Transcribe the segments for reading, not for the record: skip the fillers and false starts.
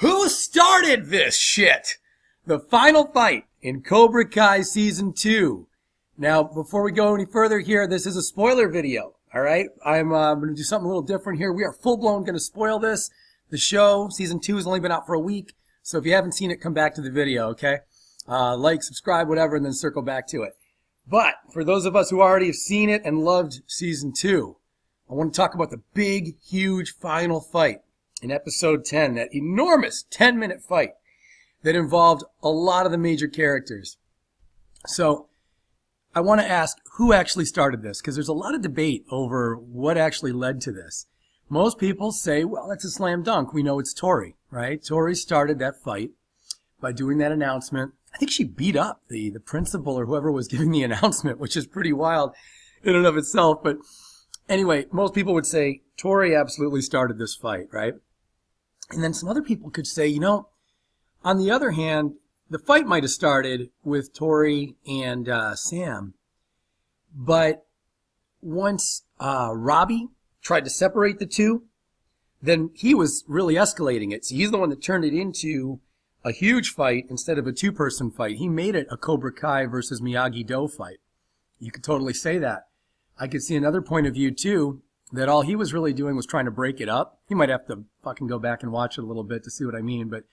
Who started this shit? The final fight in Cobra Kai Season 2. Now, before we go any further here, this is a spoiler video, all right? I'm going to do something a little different here. We are full-blown going to spoil this. The show, Season 2, has only been out for a week, so if you haven't seen it, come back to the video, okay? Like, subscribe, whatever, and then circle back to it. But for those of us who already have seen it and loved Season 2, I want to talk about the big, huge final fight in Episode 10, that enormous 10-minute fight that involved a lot of the major characters. So I want to ask who actually started this, because there's a lot of debate over what actually led to this. Most people say, well, that's a slam dunk. We know it's Tori, right? Tori started that fight by doing that announcement. I think she beat up the principal or whoever was giving the announcement, which is pretty wild in and of itself. But anyway, most people would say Tori absolutely started this fight, right? And then some other people could say, you know, on the other hand, the fight might have started with Tori and Sam, but once Robbie tried to separate the two, then he was really escalating it. So he's the one that turned it into a huge fight instead of a two-person fight. He made it a Cobra Kai versus Miyagi-Do fight. You could totally say that. I could see another point of view, too, that all he was really doing was trying to break it up. He might have to fucking go back and watch it a little bit to see what I mean, but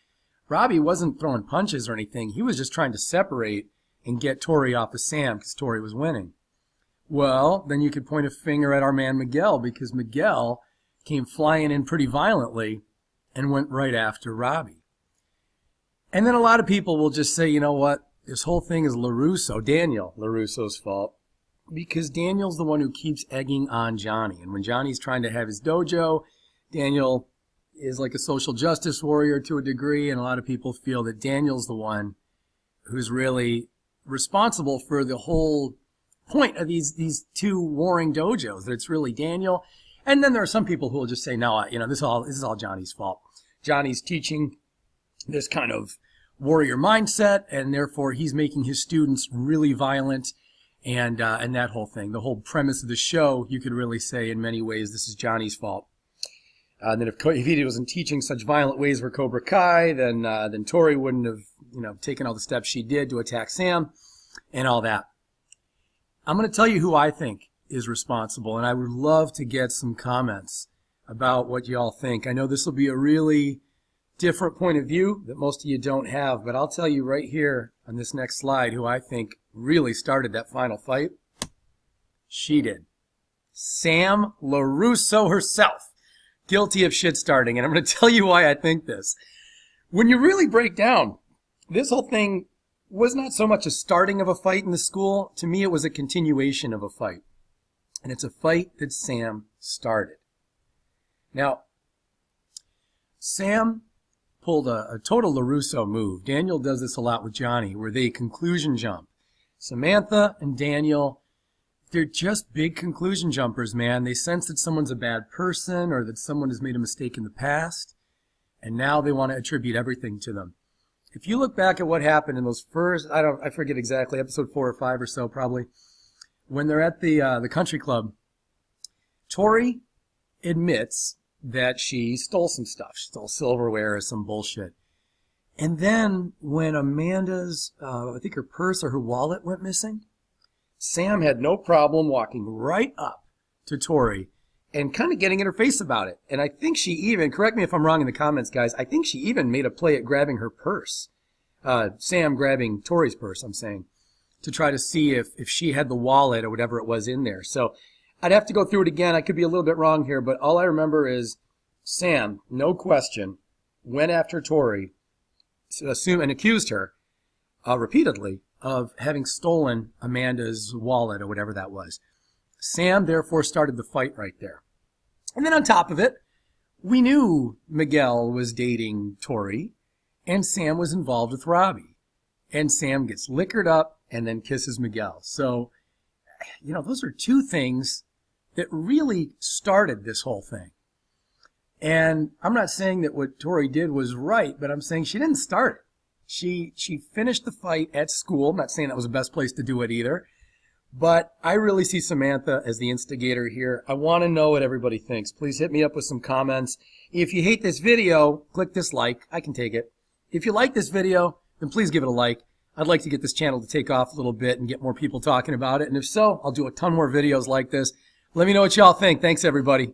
Robbie wasn't throwing punches or anything. He was just trying to separate and get Tori off of Sam because Tori was winning. Well, then you could point a finger at our man Miguel, because Miguel came flying in pretty violently and went right after Robbie. And then a lot of people will just say, you know what, this whole thing is Daniel LaRusso's fault, because Daniel's the one who keeps egging on Johnny. And when Johnny's trying to have his dojo, Daniel is like a social justice warrior to a degree, and a lot of people feel that Daniel's the one who's really responsible for the whole point of these two warring dojos, that it's really Daniel. And then there are some people who will just say, no, you know, this is all Johnny's fault. Johnny's teaching this kind of warrior mindset, and therefore he's making his students really violent, and that whole thing. The whole premise of the show, you could really say in many ways, this is Johnny's fault. And then if he wasn't teaching such violent ways for Cobra Kai, then Tori wouldn't have, you know, taken all the steps she did to attack Sam and all that. I'm going to tell you who I think is responsible, and I would love to get some comments about what y'all think. I know this will be a really different point of view that most of you don't have, but I'll tell you right here on this next slide who I think really started that final fight. She did. Sam LaRusso herself, guilty of shit starting, and I'm going to tell you why I think this. When you really break down, this whole thing was not so much a starting of a fight in the school. To me, it was a continuation of a fight. And it's a fight that Sam started. Now, Sam pulled a total LaRusso move. Daniel does this a lot with Johnny, where they conclusion jump. Samantha and Daniel, they're just big conclusion jumpers, man. They sense that someone's a bad person or that someone has made a mistake in the past, and now they want to attribute everything to them. If you look back at what happened in those first, I forget exactly, episode 4 or 5 or so probably, when they're at the country club, Tori admits that she stole some stuff. She stole silverware or some bullshit. And then when Amanda's, I think her purse or her wallet went missing, Sam had no problem walking right up to Tori and kind of getting in her face about it. And I think she even, correct me if I'm wrong in the comments, guys, I think she even made a play at grabbing her purse. Sam grabbing Tori's purse, I'm saying, to try to see if she had the wallet or whatever it was in there. So I'd have to go through it again. I could be a little bit wrong here, but all I remember is Sam, no question, went after Tori and accused her repeatedly of having stolen Amanda's wallet or whatever that was. Sam, therefore, started the fight right there. And then on top of it, we knew Miguel was dating Tori, and Sam was involved with Robbie. And Sam gets liquored up and then kisses Miguel. So, you know, those are two things that really started this whole thing. And I'm not saying that what Tori did was right, but I'm saying she didn't start it. She finished the fight at school. I'm not saying that was the best place to do it either. But I really see Samantha as the instigator here. I want to know what everybody thinks. Please hit me up with some comments. If you hate this video, click dislike. I can take it. If you like this video, then please give it a like. I'd like to get this channel to take off a little bit and get more people talking about it. And if so, I'll do a ton more videos like this. Let me know what y'all think. Thanks, everybody.